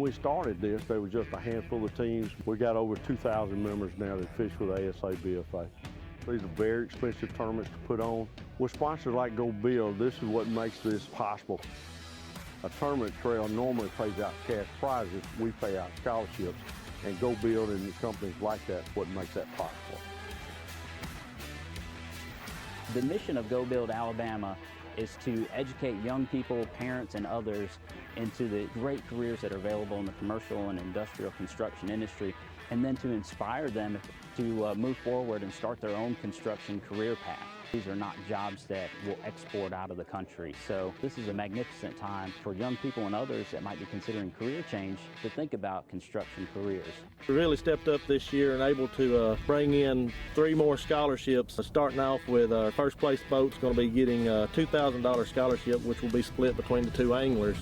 we started this, there was just a handful of teams. We got over 2,000 members now that fish with ASABFA. These are very expensive tournaments to put on. With sponsors like Go Build, this is what makes this possible. A tournament trail normally pays out cash prizes. We pay out scholarships, and Go Build and companies like that is what makes that possible. The mission of Go Build Alabama is to educate young people, parents, and others into the great careers that are available in the commercial and industrial construction industry, and then to inspire them to move forward and start their own construction career path. These are not jobs that will export out of the country. So this is a magnificent time for young people and others that might be considering career change to think about construction careers. We really stepped up this year and able to bring in 3 more scholarships. Starting off with our first place boat's going to be getting a $2,000 scholarship, which will be split between the 2 anglers.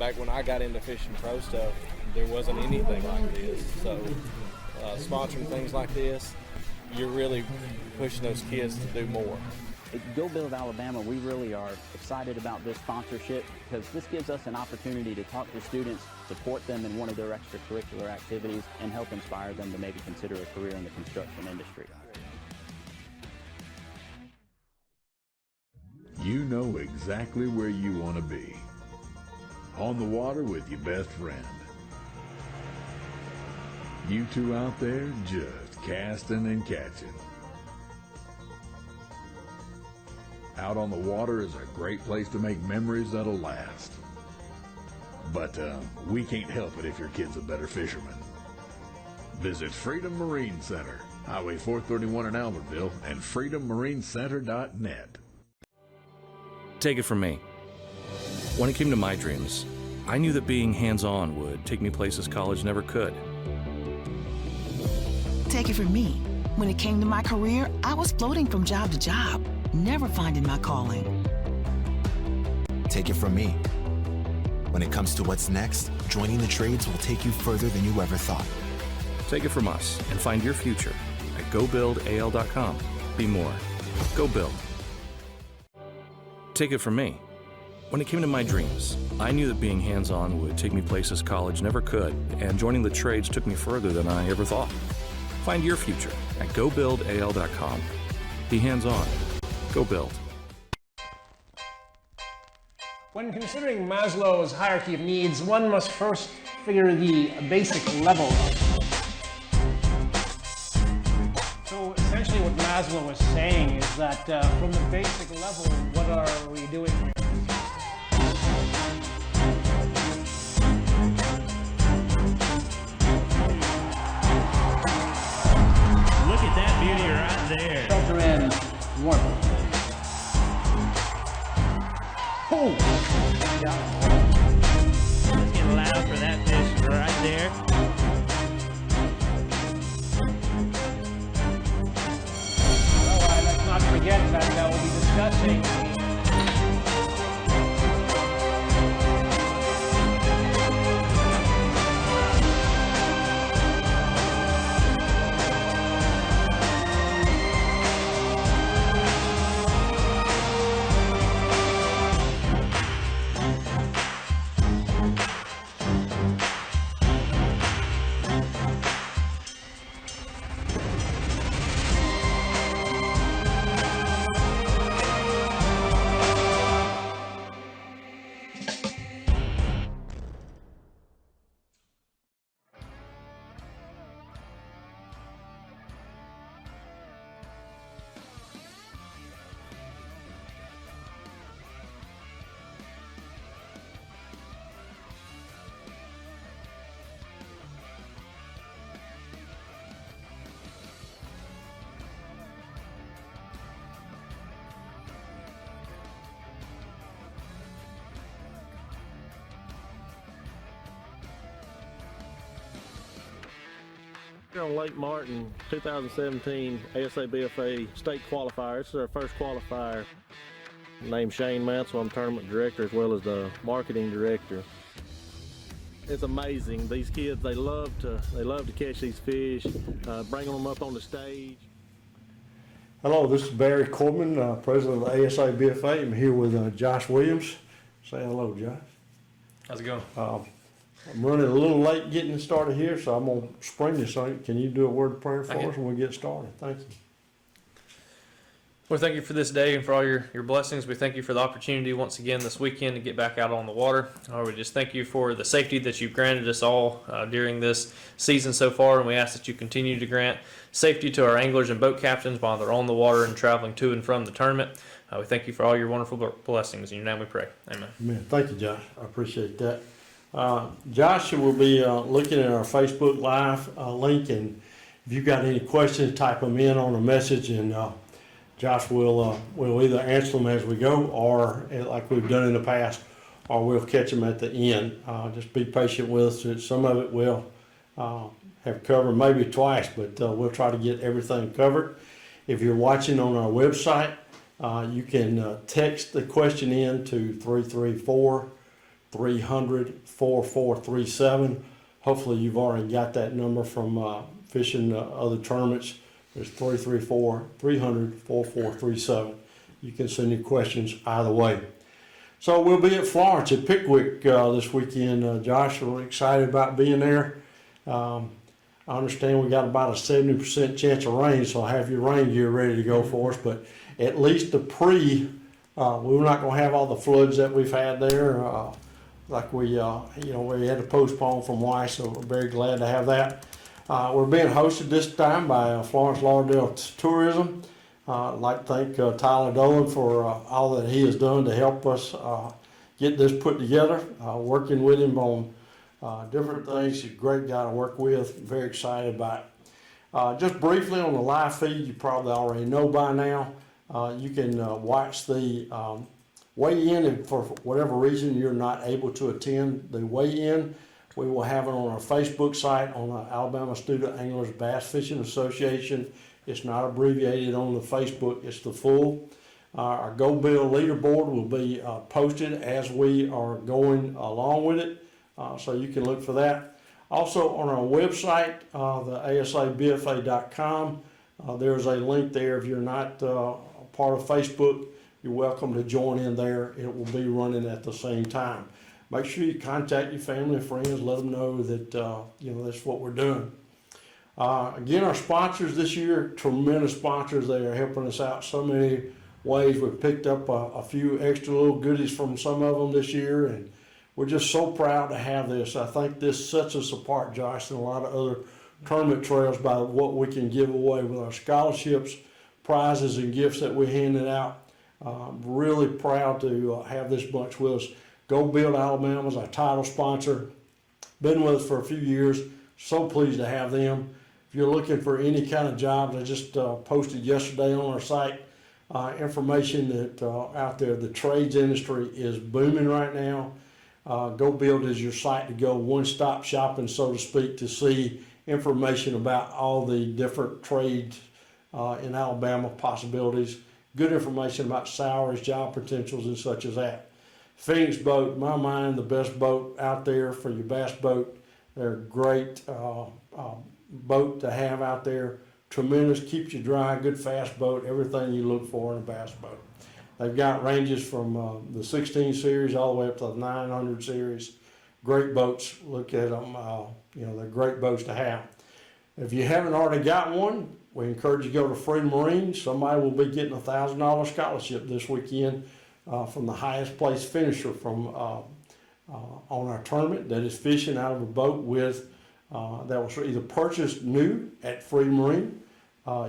Back when I got into fishing pro stuff, there wasn't anything like this. So sponsoring things like this, you're really pushing those kids to do more. At Go Build Alabama, we really are excited about this sponsorship because this gives us an opportunity to talk to students, support them in one of their extracurricular activities, and help inspire them to maybe consider a career in the construction industry. You know exactly where you want to be. On the water with your best friend. You two out there just casting and catching. Out on the water is a great place to make memories that'll last. But we can't help it if your kid's a better fisherman. Visit Freedom Marine Center, Highway 431 in Albertville, and freedommarincenter.net. Take it from me. When it came to my dreams, I knew that being hands-on would take me places college never could. Take it from me. When it came to my career, I was floating from job to job, never finding my calling. Take it from me. When it comes to what's next, joining the trades will take you further than you ever thought. Take it from us and find your future at GoBuildAL.com. Be more. Go Build. Take it from me. When it came to my dreams, I knew that being hands-on would take me places college never could, and joining the trades took me further than I ever thought. Find your future at GoBuildAL.com. Be hands-on. Go Build. When considering Maslow's hierarchy of needs, one must first figure the basic level of. So essentially what Maslow is saying is that from the basic level, what are we doing here? Look at that beauty right there. Shelter in warmth. Oh! Let's get loud for that fish right there. Well, let's not forget that we'll be discussing Here on Lake Martin, 2017 ASABFA state qualifier. This is our first qualifier. Named Shane Mansell. I'm tournament director as well as the marketing director. It's amazing. These kids, they love to catch these fish, bringing them up on the stage. Hello, this is Barry Corbin, president of the ASABFA. I'm here with Josh Williams. Say hello, Josh. How's it going? I'm running a little late getting started here, so I'm going to spring this on you. Can you do a word of prayer for us when we get started? Thank you. Lord, thank you for this day and for all your blessings. We thank you for the opportunity once again this weekend to get back out on the water. Lord, we just thank you for the safety that you've granted us all during this season so far, and we ask that you continue to grant safety to our anglers and boat captains while they're on the water and traveling to and from the tournament. We thank you for all your wonderful blessings. In your name we pray. Amen. Amen. Thank you, Josh. I appreciate that. Josh will be looking at our Facebook Live link, and if you've got any questions, type them in on a message, and Josh will either answer them as we go, or like we've done in the past, or we'll catch them at the end. Just be patient with us. Some of it we'll have covered maybe twice, but we'll try to get everything covered. If you're watching on our website, you can text the question in to 334-300-4437. Hopefully you've already got that number from fishing other tournaments. It's 334-300-4437. You can send your questions either way. So we'll be at Florence at Pickwick this weekend. Josh, we're excited about being there. I understand we got about a 70% chance of rain, so have your rain gear ready to go for us. But at least the we're not going to have all the floods that we've had there. Like we had to postpone from Weiss, so we're very glad to have that. We're being hosted this time by Florence Lauderdale Tourism. I'd like to thank Tyler Dolan for all that he has done to help us get this put together. Working with him on different things. He's a great guy to work with. Very excited about it. Just briefly on the live feed, you probably already know by now. You can watch the weigh-in, and for whatever reason you're not able to attend the weigh-in, we will have it on our Facebook site on the Alabama Student Anglers Bass Fishing Association. It's not abbreviated on the Facebook, it's the full. Our Go Bill leaderboard will be posted as we are going along with it, so you can look for that. Also on our website, the ASABFA.com, there's a link there. If you're not part of Facebook, you're welcome to join in there. It will be running at the same time. Make sure you contact your family and friends, let them know that that's what we're doing. Again, our sponsors this year, tremendous sponsors. They are helping us out so many ways. We've picked up a few extra little goodies from some of them this year, and we're just so proud to have this. I think this sets us apart, Josh, and a lot of other tournament trails by what we can give away with our scholarships, prizes, and gifts that we're handing out. Really proud to have this bunch with us. Go Build Alabama is our title sponsor. Been with us for a few years. So pleased to have them. If you're looking for any kind of jobs, I just posted yesterday on our site information that out there, the trades industry is booming right now. Go Build is your site to go, one-stop shopping, so to speak, to see information about all the different trades in Alabama, possibilities, good information about salaries, job potentials, and such as that. Phoenix Boat, in my mind, the best boat out there for your bass boat. They're a great boat to have out there. Tremendous, keeps you dry, good fast boat, everything you look for in a bass boat. They've got ranges from the 16 series all the way up to the 900 series. Great boats. Look at them. They're great boats to have. If you haven't already got one, we encourage you to go to Freedom Marine. Somebody will be getting a $1,000 scholarship this weekend from the highest place finisher from on our tournament that is fishing out of a boat with that was either purchased new at Freedom Marine,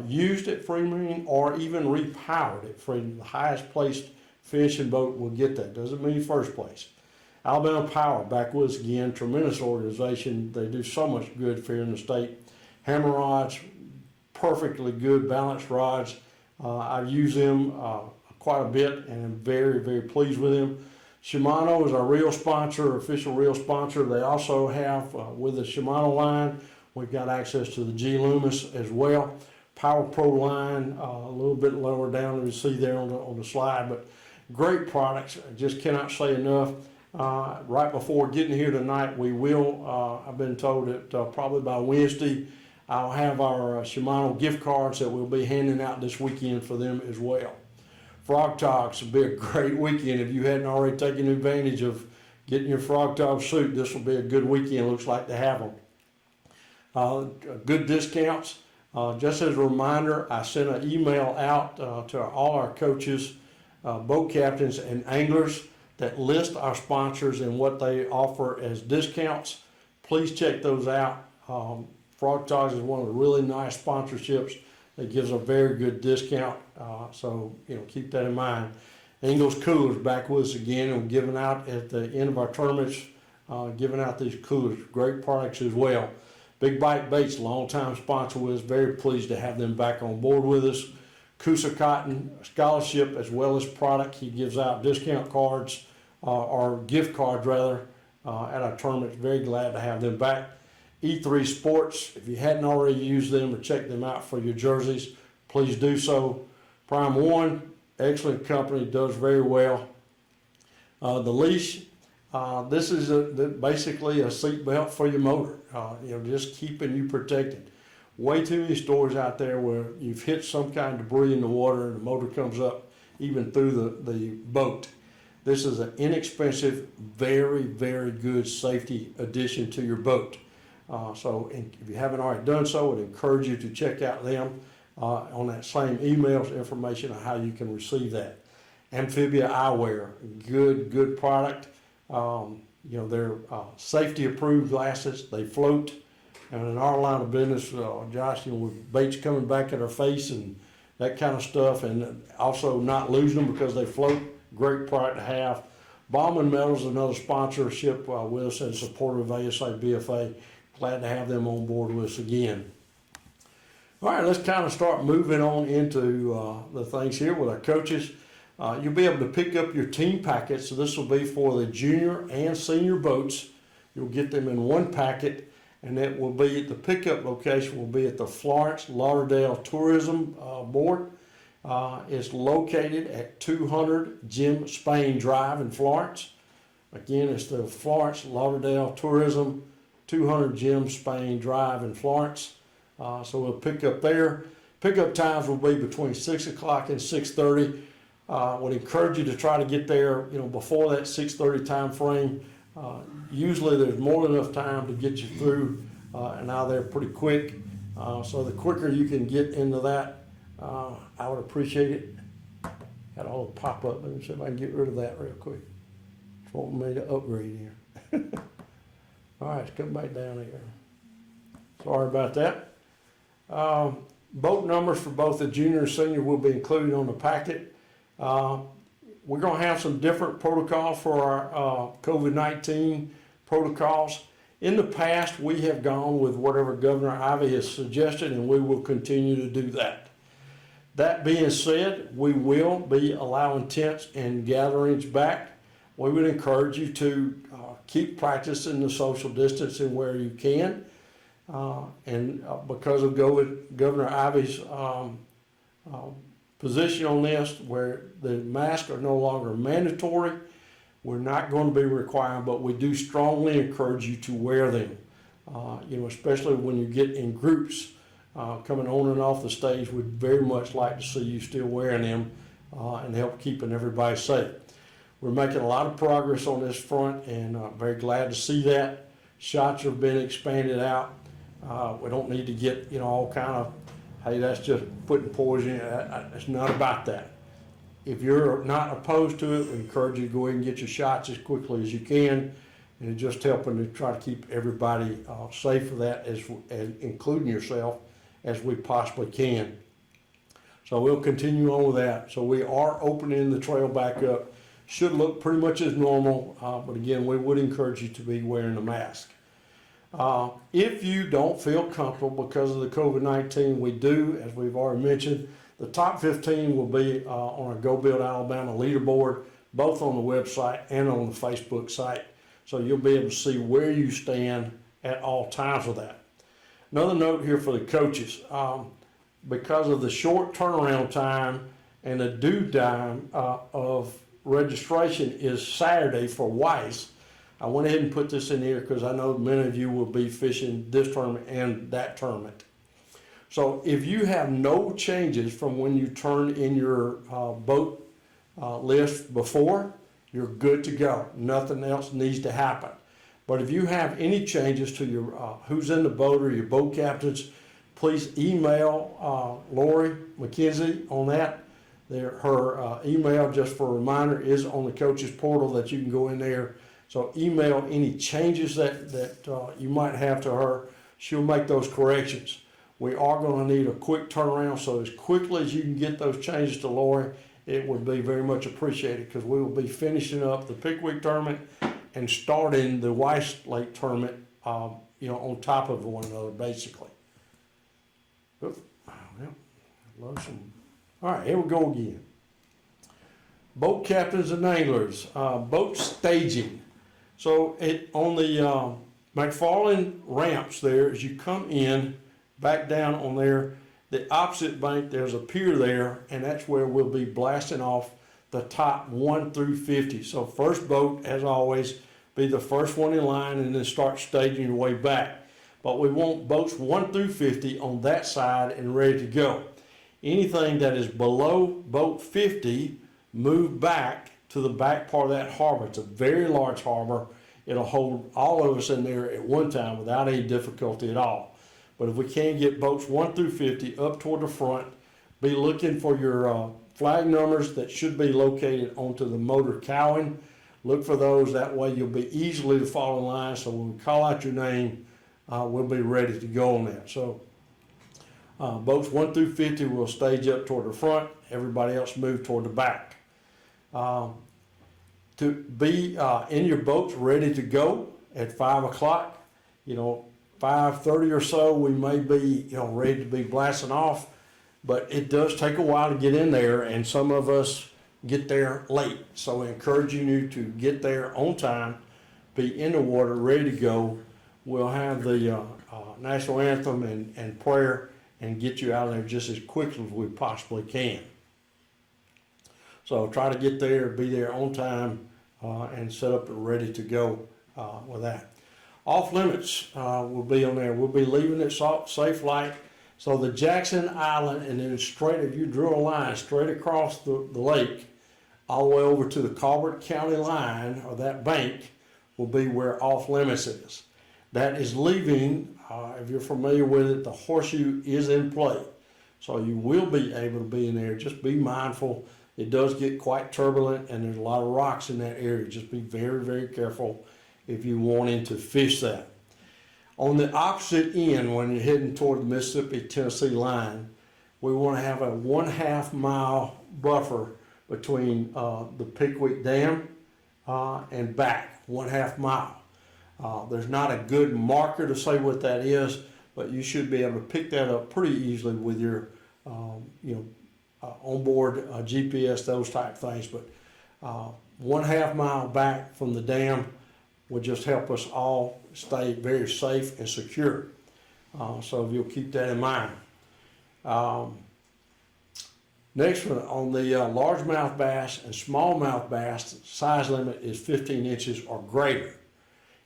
used at Freedom Marine, or even repowered at Freedom. The highest placed fishing boat will get that. Doesn't mean first place. Alabama Power, back with us again, tremendous organization. They do so much good for here in the state. Hammer rods, perfectly good balanced rods. I've used them quite a bit and am very, very pleased with them. Shimano is our reel sponsor, official reel sponsor. They also have, with the Shimano line, we've got access to the G Loomis as well. Power Pro line, a little bit lower down, you see there on the slide, but great products. I just cannot say enough. Right before getting here tonight, we will, I've been told that probably by Wednesday, I'll have our Shimano gift cards that we'll be handing out this weekend for them as well. Frog Talks will be a great weekend if you hadn't already taken advantage of get in your frog dog suit. This will be a good weekend. Looks like to have them. Good discounts. Just as a reminder, I sent an email out to all our coaches, boat captains, and anglers that list our sponsors and what they offer as discounts. Please check those out. Frog Togs is one of the really nice sponsorships that gives a very good discount. So keep that in mind. Ingles Coolers back with us again, and giving out at the end of our tournaments, giving out these coolers. Great products as well. Big Bite Baits, longtime sponsor with us. Very pleased to have them back on board with us. Coosa Cotton scholarship as well as product. He gives out discount cards or gift cards rather at our tournaments. Very glad to have them back. E3 Sports, if you hadn't already used them or checked them out for your jerseys, please do so. Prime One, excellent company, does very well. The leash, this is basically a seat belt for your motor, just keeping you protected. Way too many stories out there where you've hit some kind of debris in the water and the motor comes up even through the boat. This is an inexpensive, very, very good safety addition to your boat. So if you haven't already done so, I would encourage you to check out them on that same emails information on how you can receive that. Amphibia Eyewear, good product. They're safety approved glasses. They float. And in our line of business, Josh, with baits coming back at our face and that kind of stuff, and also not losing them because they float, great product to have. Bauman Metals, another sponsorship with us and supporter of ASABFA. Glad to have them on board with us again. All right, let's kind of start moving on into the things here with our coaches. You'll be able to pick up your team packets. So this will be for the junior and senior boats. You'll get them in one packet, and it will be at the pickup location will be at the Florence Lauderdale Tourism Board. It's located at 200 Jim Spain Drive in Florence. Again, it's the Florence Lauderdale Tourism, 200 Jim Spain Drive in Florence. So we'll pick up there. Pickup times will be between 6 o'clock and 6:30. Would encourage you to try to get there, before that 6:30 time frame. Usually there's more than enough time to get you through and out of there pretty quick. So the quicker you can get into that, I would appreciate it. Got all the pop up. Let me see if I can get rid of that real quick. It's wanting me to upgrade here. All right, let's come back down here. Sorry about that. Boat numbers for both the junior and senior will be included on the packet. We're going to have some different protocols for our COVID-19 protocols. In the past, we have gone with whatever Governor Ivey has suggested, and we will continue to do that. That being said, we will be allowing tents and gatherings back. We would encourage you to keep practicing the social distancing where you can. And because of Governor Ivey's position on this, where the masks are no longer mandatory, we're not going to be requiring, but we do strongly encourage you to wear them. Especially when you get in groups coming on and off the stage, we'd very much like to see you still wearing them and help keeping everybody safe. We're making a lot of progress on this front, and very glad to see that. Shots have been expanded out. We don't need to get, all kind of, hey, that's just putting poison in. It's not about that. If you're not opposed to it, we encourage you to go ahead and get your shots as quickly as you can, and it's just helping to try to keep everybody safe for that, as including yourself, as we possibly can. So we'll continue on with that. So we are opening the trail back up. Should look pretty much as normal, but again, we would encourage you to be wearing a mask. If you don't feel comfortable because of the COVID-19, we do, as we've already mentioned, the top 15 will be on our Go Build Alabama leaderboard, both on the website and on the Facebook site. So you'll be able to see where you stand at all times with that. Another note here for the coaches, because of the short turnaround time and the due time of registration is Saturday for Weiss, I went ahead and put this in here because I know many of you will be fishing this tournament and that tournament. So if you have no changes from when you turned in your boat list before, you're good to go. Nothing else needs to happen. But if you have any changes to your who's in the boat or your boat captains, please email Lori McKenzie on that. Her email, just for a reminder, is on the coaches portal that you can go in there. So email any changes that you might have to her. She'll make those corrections. We are going to need a quick turnaround, so as quickly as you can get those changes to Lori, it would be very much appreciated, because we will be finishing up the Pickwick tournament and starting the Weiss Lake tournament, on top of one another, basically. Oops. Well, all right, here we go again. Boat captains and anglers, boat staging. So on the McFarland ramps there, as you come in, back down on there, the opposite bank, there's a pier there, and that's where we'll be blasting off the top 1 through 50. So first boat, as always, be the first one in line, and then start staging your way back. But we want boats 1 through 50 on that side and ready to go. Anything that is below boat 50, move back to the back part of that harbor. It's a very large harbor. It'll hold all of us in there at one time without any difficulty at all. But if we can get boats 1 through 50 up toward the front, be looking for your flag numbers that should be located onto the motor cowling. Look for those, that way you'll be easily to fall in line, so when we call out your name, we'll be ready to go on that. So boats 1 through 50 will stage up toward the front, everybody else move toward the back. To be in your boats ready to go at 5 o'clock, 5:30 or so, we may be ready to be blasting off, but it does take a while to get in there, and some of us get there late. So we're encouraging you to get there on time, be in the water, ready to go. We'll have the national anthem and prayer and get you out of there just as quickly as we possibly can. So try to get there, be there on time, and set up and ready to go with that. Off limits will be on there. We'll be leaving at safe light. So the Jackson Island, and then straight, if you drew a line straight across the lake, all the way over to the Colbert County line, or that bank, will be where off limits is. That is leaving, if you're familiar with it, the horseshoe is in play. So you will be able to be in there. Just be mindful. It does get quite turbulent, and there's a lot of rocks in that area. Just be very, very careful if you're wanting to fish that. On the opposite end, when you're heading toward the Mississippi-Tennessee line, we want to have a 1/2 mile buffer between the Pickwick Dam and back, 1/2 mile. There's not a good marker to say what that is, but you should be able to pick that up pretty easily with your onboard GPS, those type things. But 1/2 mile back from the dam will just help us all stay very safe and secure. So if you'll keep that in mind. Next one, on the largemouth bass and smallmouth bass, size limit is 15 inches or greater.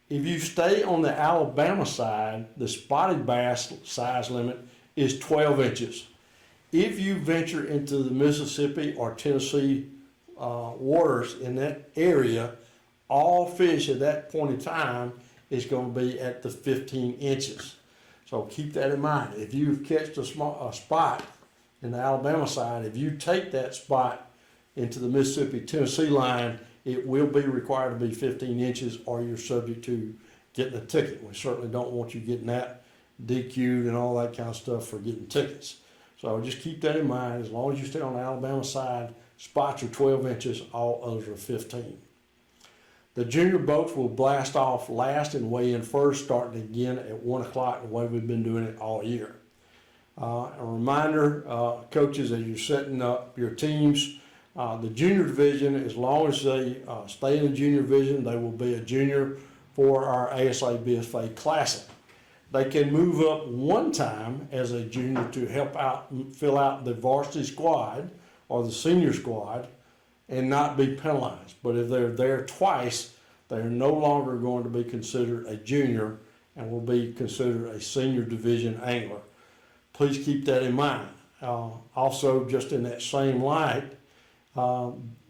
If you stay on the Alabama side, the spotted bass size limit is 12 inches. If you venture into the Mississippi or Tennessee waters in that area, all fish at that point in time is going to be at the 15 inches. So keep that in mind. If you catch a spot in the Alabama side, if you take that spot into the Mississippi-Tennessee line, it will be required to be 15 inches or you're subject to getting a ticket. We certainly don't want you getting that DQ'd and all that kind of stuff for getting tickets. So just keep that in mind. As long as you stay on the Alabama side, spots are 12 inches, all others are 15. The junior boats will blast off last and weigh in first, starting again at 1 o'clock, the way we've been doing it all year. A reminder, coaches, as you're setting up your teams, the junior division, as long as they stay in the junior division, they will be a junior for our ASABFA Classic. They can move up one time as a junior to help out, fill out the varsity squad or the senior squad and not be penalized. But if they're there twice, they're no longer going to be considered a junior and will be considered a senior division angler. Please keep that in mind. Also, just in that same light,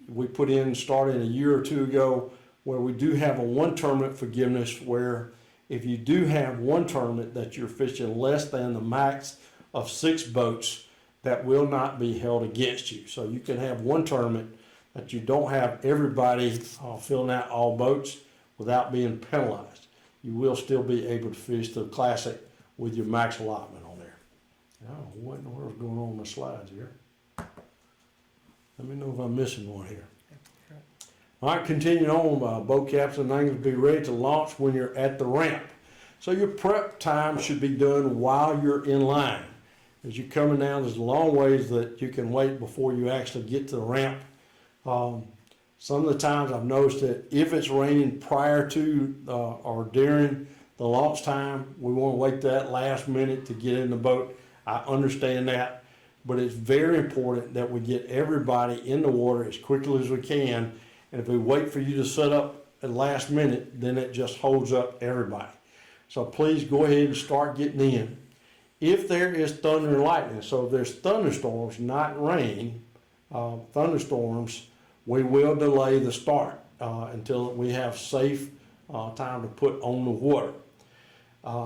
we put in starting a year or two ago, where we do have a one tournament forgiveness, where if you do have one tournament that you're fishing less than the max of 6 boats, that will not be held against you. So you can have one tournament that you don't have everybody filling out all boats without being penalized. You will still be able to fish the Classic with your max allotment on there. Oh, what in the world is going on with my slides here? Let me know if I'm missing one here. All right, continuing on, boat captains and anglers, be ready to launch when you're at the ramp. So your prep time should be done while you're in line. As you're coming down, there's a long ways that you can wait before you actually get to the ramp. Some of the times I've noticed that if it's raining prior to or during the launch time, we want to wait that last minute to get in the boat. I understand that, but it's very important that we get everybody in the water as quickly as we can. And if we wait for you to set up at the last minute, then it just holds up everybody. So please go ahead and start getting in. If there is thunder and lightning, so if there's thunderstorms, not rain, thunderstorms, we will delay the start until we have safe time to put on the water.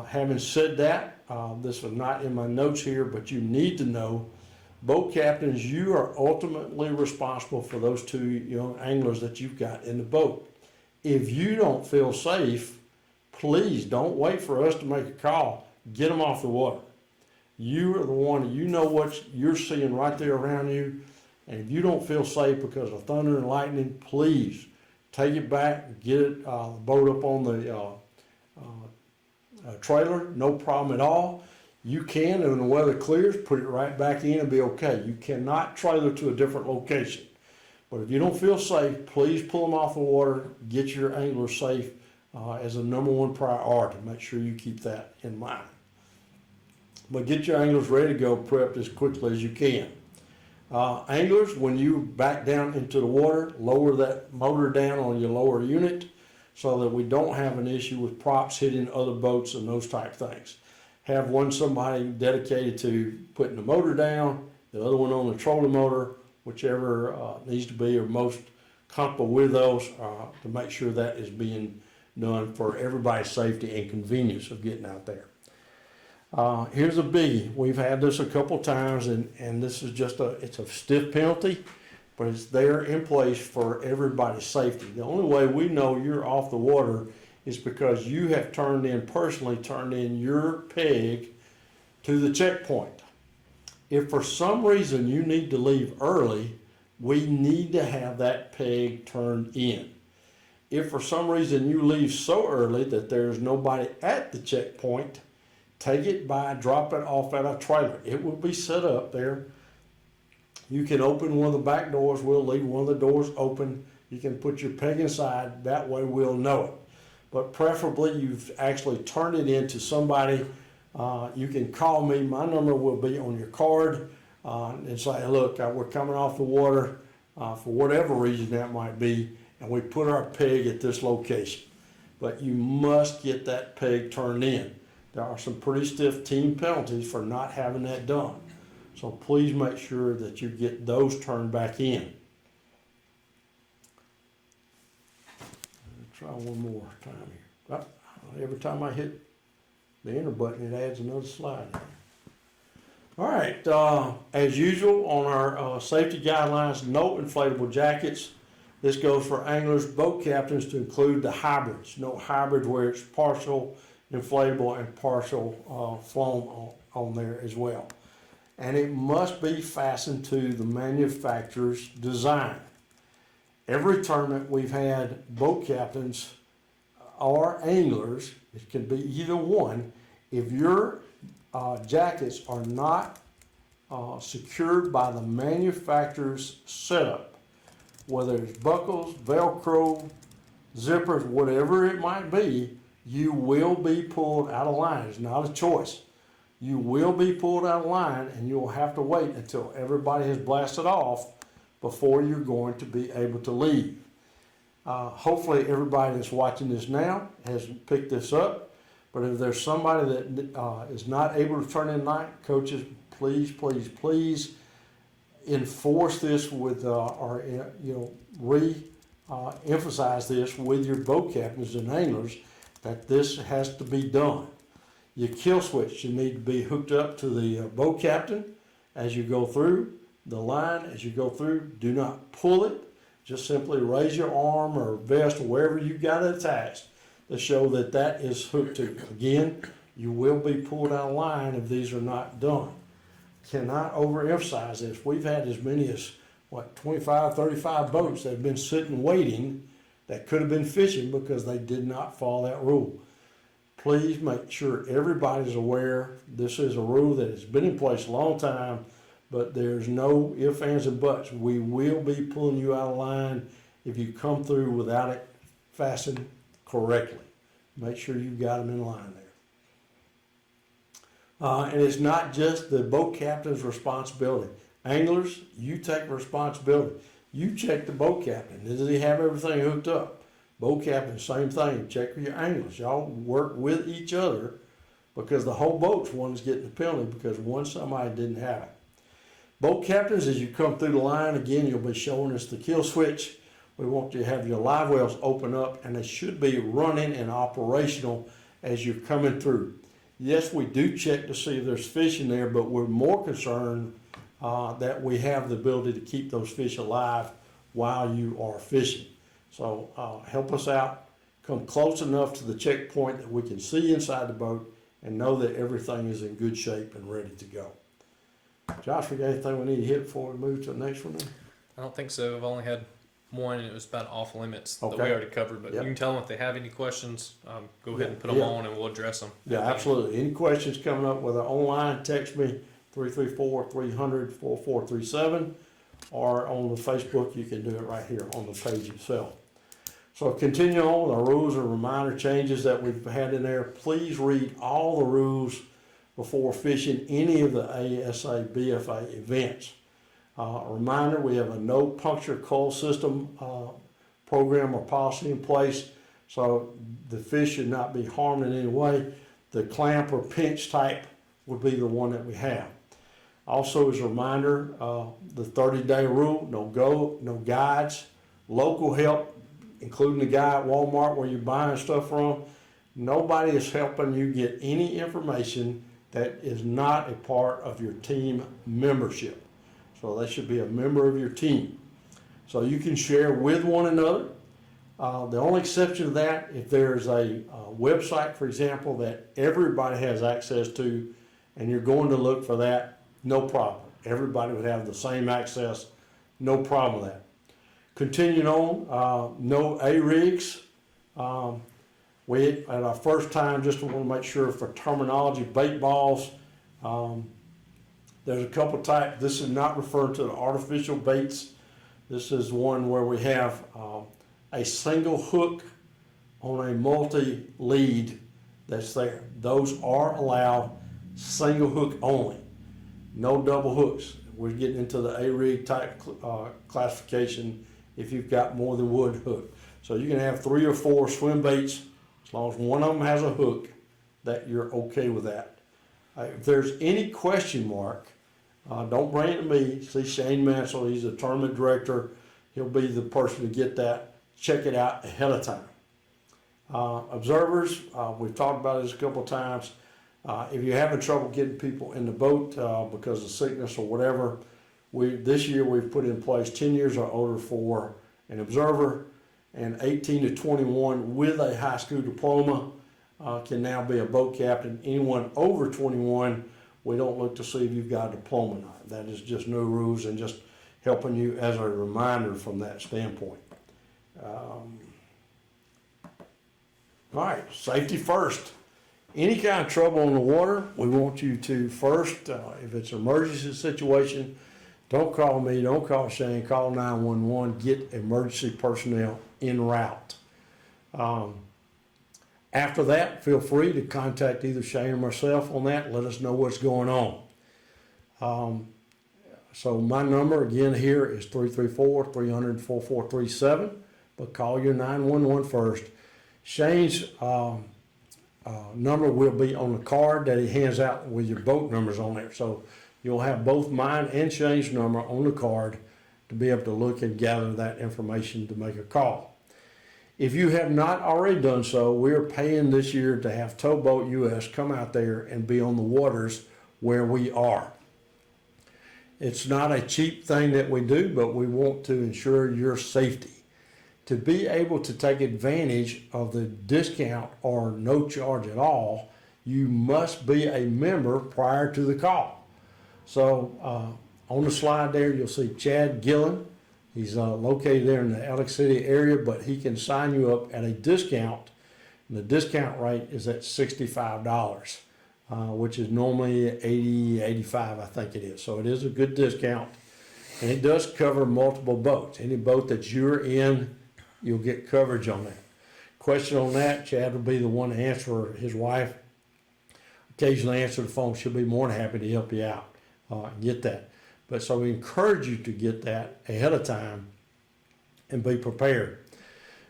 Having said that, this was not in my notes here, but you need to know, boat captains, you are ultimately responsible for those 2 young anglers that you've got in the boat. If you don't feel safe, please don't wait for us to make a call. Get them off the water. You are the one, you know what you're seeing right there around you. And if you don't feel safe because of thunder and lightning, please take it back, get it, the boat up on the trailer, no problem at all. You can, and when the weather clears, put it right back in and be okay. You cannot trailer to a different location. But if you don't feel safe, please pull them off the water, get your angler safe as a #1 priority. Make sure you keep that in mind. But get your anglers ready to go, prepped as quickly as you can. Anglers, when you back down into the water, lower that motor down on your lower unit so that we don't have an issue with props hitting other boats and those type things. Have somebody dedicated to putting the motor down, the other one on the trolling motor, whichever needs to be or most comfortable with those to make sure that is being done for everybody's safety and convenience of getting out there. Here's a biggie. We've had this a couple times, and this is just it's a stiff penalty, but it's there in place for everybody's safety. The only way we know you're off the water is because you have personally turned in your peg to the checkpoint. If for some reason you need to leave early, we need to have that peg turned in. If for some reason you leave so early that there's nobody at the checkpoint, take it drop it off at a trailer. It will be set up there. You can open one of the back doors. We'll leave one of the doors open. You can put your peg inside. That way we'll know it. But preferably you've actually turned it in to somebody. You can call me. My number will be on your card and say, look, we're coming off the water for whatever reason that might be, and we put our peg at this location. But you must get that peg turned in. There are some pretty stiff team penalties for not having that done. So please make sure that you get those turned back in. Try one more time here. Every time I hit the enter button, it adds another slide. All right, as usual on our safety guidelines, no inflatable jackets. This goes for anglers, boat captains to include the hybrids. No hybrids where it's partial inflatable and partial foam on there as well. And it must be fastened to the manufacturer's design. Every tournament we've had boat captains or anglers, it can be either one, if your jackets are not secured by the manufacturer's setup, whether it's buckles, Velcro, zippers, whatever it might be, you will be pulled out of line. It's not a choice. You will be pulled out of line, and you'll have to wait until everybody has blasted off before you're going to be able to leave. Hopefully everybody that's watching this now has picked this up, but if there's somebody that is not able to turn in line, coaches, please, please, please, enforce this with, emphasize this with your boat captains and anglers that this has to be done. Your kill switch should need to be hooked up to the boat captain as you go through the line. As you go through, do not pull it. Just simply raise your arm or vest or wherever you got it attached to show that that is hooked to. Again, you will be pulled out of line if these are not done. Cannot overemphasize this. We've had as many as 25, 35 boats that have been sitting waiting that could have been fishing because they did not follow that rule. Please make sure everybody's aware. This is a rule that has been in place a long time, but there's no ifs, ands, and buts. We will be pulling you out of line if you come through without it fastened correctly. Make sure you've got them in line there. And it's not just the boat captain's responsibility. Anglers, you take responsibility. You check the boat captain. Does he have everything hooked up? Boat captain, same thing. Check with your anglers. Y'all work with each other because the whole boat's one that's getting the penalty because somebody didn't have it. Boat captains, as you come through the line, again, you'll be showing us the kill switch. We want you to have your live wells open up, and they should be running and operational as you're coming through. Yes, we do check to see if there's fish in there, but we're more concerned that we have the ability to keep those fish alive while you are fishing. So help us out. Come close enough to the checkpoint that we can see inside the boat and know that everything is in good shape and ready to go. Josh, we got anything we need to hit before we move to the next one then? I don't think so. I've only had one, and it was about off limits that we Okay. already covered. But Yep. you can tell them if they have any questions, go ahead and put them on, and we'll address them. Yeah, absolutely. Any questions coming up, whether online, text me 334-300-4437, or on the Facebook, you can do it right here on the page itself. So continue on with our rules and reminder changes that we've had in there. Please read all the rules before fishing any of the ASABFA events. A reminder, we have a no puncture coil system program or policy in place, so the fish should not be harmed in any way. The clamp or pinch type would be the one that we have. Also, as a reminder, the 30-day rule, no guides, local help, including the guy at Walmart where you're buying stuff from. Nobody is helping you get any information that is not a part of your team membership. So they should be a member of your team. So you can share with one another. The only exception to that, if there's a website, for example, that everybody has access to, and you're going to look for that, no problem. Everybody would have the same access, no problem with that. Continuing on, no A-rigs. We, at our first time, just want to make sure for terminology, bait balls, there's a couple types. This is not referring to the artificial baits. This is one where we have a single hook on a multi-lead that's there. Those are allowed, single hook only, no double hooks. We're getting into the A-rig type classification if you've got more than one hook. So you can have 3 or 4 swim baits, as long as one of them has a hook, that you're okay with that. If there's any question mark, don't bring it to me. See Shane Mansell, he's the tournament director. He'll be the person to get that, check it out ahead of time. Observers, we've talked about this a couple of times. If you're having trouble getting people in the boat because of sickness or whatever, this year we've put in place 10 years or older for an observer, and 18 to 21 with a high school diploma can now be a boat captain. Anyone over 21, we don't look to see if you've got a diploma or not. That is just new rules and just helping you as a reminder from that standpoint. All right, safety first. Any kind of trouble on the water, we want you to first, if it's an emergency situation, don't call me, don't call Shane, call 911, get emergency personnel en route. After that, feel free to contact either Shane or myself on that. Let us know what's going on. So my number again here is 334-300-4437, but call your 911 first. Shane's number will be on the card that he hands out with your boat numbers on there. So You'll have both mine and Shane's number on the card to be able to look and gather that information to make a call. If you have not already done so, we are paying this year to have Towboat US come out there and be on the waters where we are. It's not a cheap thing that we do, but we want to ensure your safety. To be able to take advantage of the discount or no charge at all, you must be a member prior to the call. So on the slide there, you'll see Chad Gillen. He's located there in the Alex City area, but he can sign you up at a discount. And the discount rate is at $65, which is normally $80, $85, I think it is. So it is a good discount. And it does cover multiple boats. Any boat that you're in, you'll get coverage on that. Question on that, Chad will be the one to answer. His wife occasionally answer the phone. She'll be more than happy to help you out and get that. But so we encourage you to get that ahead of time and be prepared.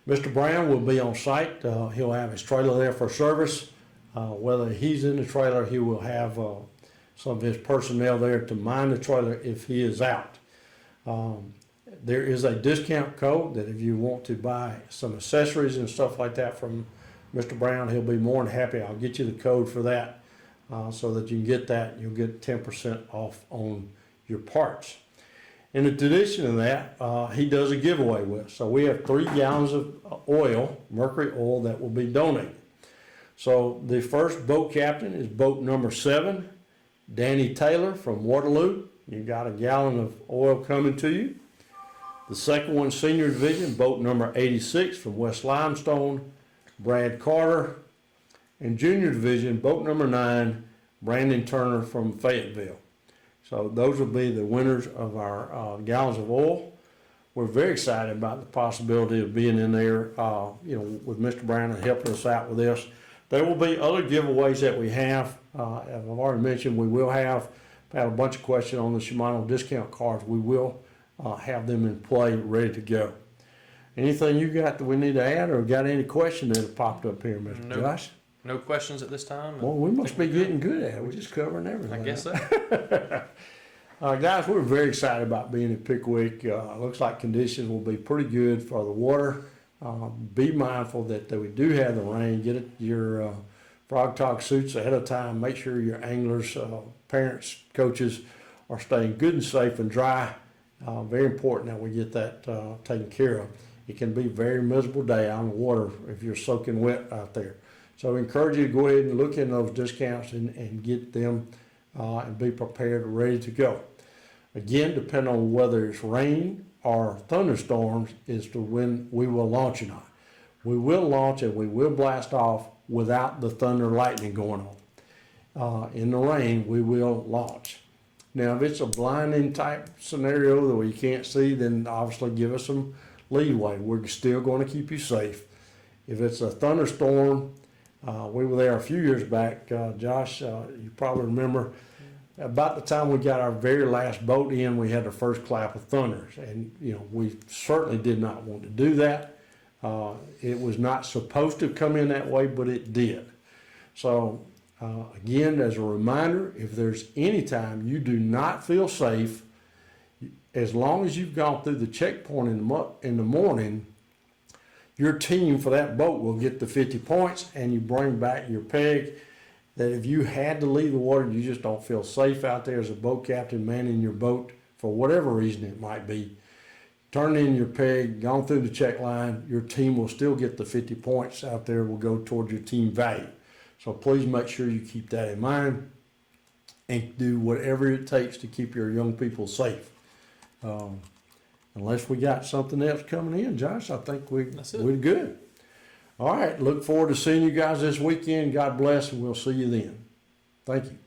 Mr. Brown will be on site. He'll have his trailer there for service. Whether he's in the trailer, he will have some of his personnel there to mind the trailer if he is out. There is a discount code that if you want to buy some accessories and stuff like that from Mr. Brown, he'll be more than happy. I'll get you the code for that so that you can get that. You'll get 10% off on your parts. In addition to that, he does a giveaway with us. So we have 3 gallons of oil, mercury oil, that will be donated. So the first boat captain is boat number 7, Danny Taylor from Waterloo. You got a gallon of oil coming to you. The second one, senior division, boat number 86 from West Limestone, Brad Carter. And junior division, boat number 9, Brandon Turner from Fayetteville. So those will be the winners of our gallons of oil. We're very excited about the possibility of being in there, with Mr. Brown and helping us out with this. There will be other giveaways that we have. As I've already mentioned, we will have had a bunch of questions on the Shimano discount cards. We will have them in play, ready to go. Anything you got that we need to add, or got any question that have popped up here, Mr. Josh? No questions at this time? Well, we must be getting good at it. We're just covering everything. I guess so. Guys, we're very excited about being in Pickwick. Looks like conditions will be pretty good for the water. Be mindful that we do have the rain. Get your Frog Talk suits ahead of time. Make sure your anglers, parents, coaches are staying good and safe and dry. Very important that we get that taken care of. It can be a very miserable day out on the water if you're soaking wet out there. So I encourage you to go ahead and look in those discounts and get them and be prepared, ready to go. Again, depending on whether it's rain or thunderstorms as to when we will launch or not. We will launch and we will blast off without the thunder lightning going on. In the rain, we will launch. Now, if it's a blinding type scenario that we can't see, then obviously give us some leeway. We're still going to keep you safe. If it's a thunderstorm, we were there a few years back, Josh, you probably remember, about the time we got our very last boat in, we had the first clap of thunders. And, we certainly did not want to do that. It was not supposed to come in that way, but it did. So, again, as a reminder, if there's any time you do not feel safe, as long as you've gone through the checkpoint in the morning, your team for that boat will get the 50 points and you bring back your peg. That if you had to leave the water, you just don't feel safe out there as a boat captain manning your boat for whatever reason it might be, turn in your peg, gone through the check line, your team will still get the 50 points out there, will go toward your team value. So please make sure you keep that in mind and do whatever it takes to keep your young people safe. Unless we got something else coming in, Josh, I think we're good. All right, look forward to seeing you guys this weekend. God bless, and we'll see you then. Thank you.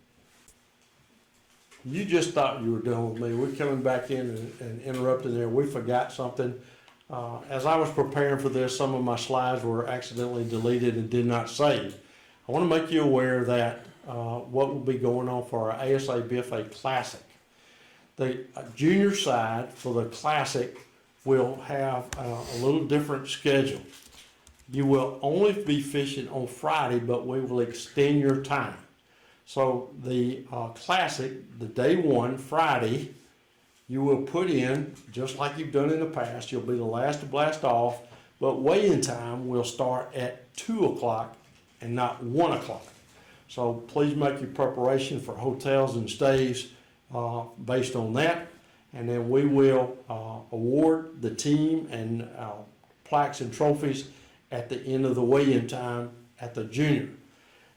You just thought you were done with me. We're coming back in and interrupting there. We forgot something. As I was preparing for this, some of my slides were accidentally deleted and did not save. I want to make you aware that what will be going on for our ASABFA Classic. The junior side for the Classic will have a little different schedule. You will only be fishing on Friday, but we will extend your time. So the Classic, the day one, Friday, you will put in, just like you've done in the past, you'll be the last to blast off, but weigh-in time will start at 2 o'clock and not 1 o'clock. So please make your preparation for hotels and stays based on that. And then we will award the team and plaques and trophies at the end of the weigh-in time at the junior.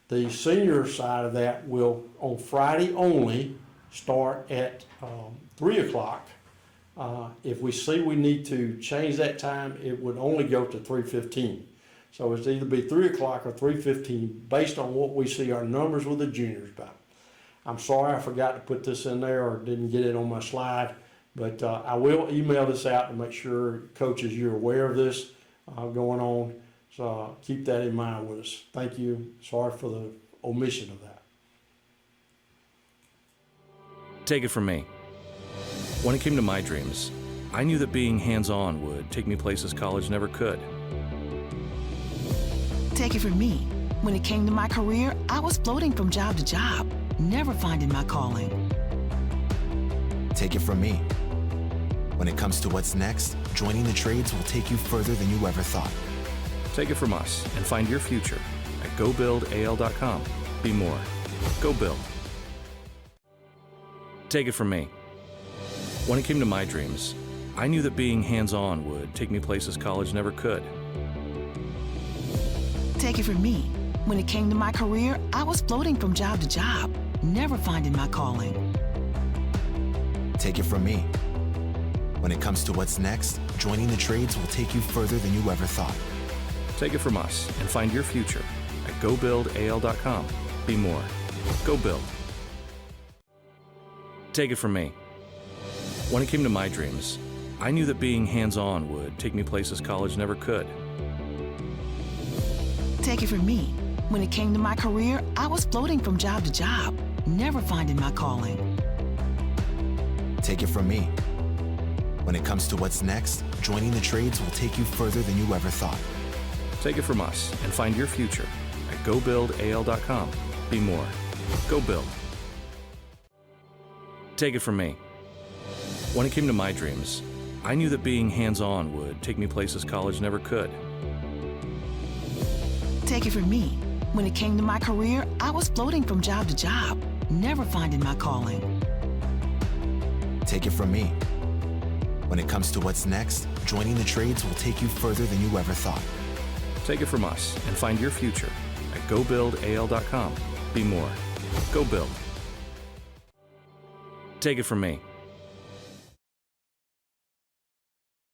The senior side of that will, on Friday only, start at 3 o'clock. If we see we need to change that time, it would only go to 3:15. So it's either be 3 o'clock or 3:15 based on what we see our numbers with the juniors about. I'm sorry I forgot to put this in there or didn't get it on my slide, but I will email this out to make sure, coaches, you're aware of this going on. So keep that in mind with us. Thank you. Sorry for the omission of that. Take it from me. When it came to my dreams, I knew that being hands-on would take me places college never could. Take it from me. When it came to my career, I was floating from job to job, never finding my calling. Take it from me. When it comes to what's next, joining the trades will take you further than you ever thought. Take it from us and find your future at GoBuildAL.com. Be more. Go Build. Take it from me. When it came to my dreams, I knew that being hands-on would take me places college never could. Take it from me. When it came to my career, I was floating from job to job, never finding my calling. Take it from me. When it comes to what's next, joining the trades will take you further than you ever thought. Take it from us and find your future at GoBuildAL.com. Be more. Go Build. Take it from me. When it came to my dreams, I knew that being hands-on would take me places college never could. Take it from me. When it came to my career, I was floating from job to job, never finding my calling. Take it from me. When it comes to what's next, joining the trades will take you further than you ever thought. Take it from us and find your future at GoBuildAL.com. Be more. Go Build. Take it from me. When it came to my dreams, I knew that being hands-on would take me places college never could. Take it from me. When it came to my career, I was floating from job to job, never finding my calling. Take it from me. When it comes to what's next, joining the trades will take you further than you ever thought. Take it from us and find your future at GoBuildAL.com. Be more. Go Build. Take it from me.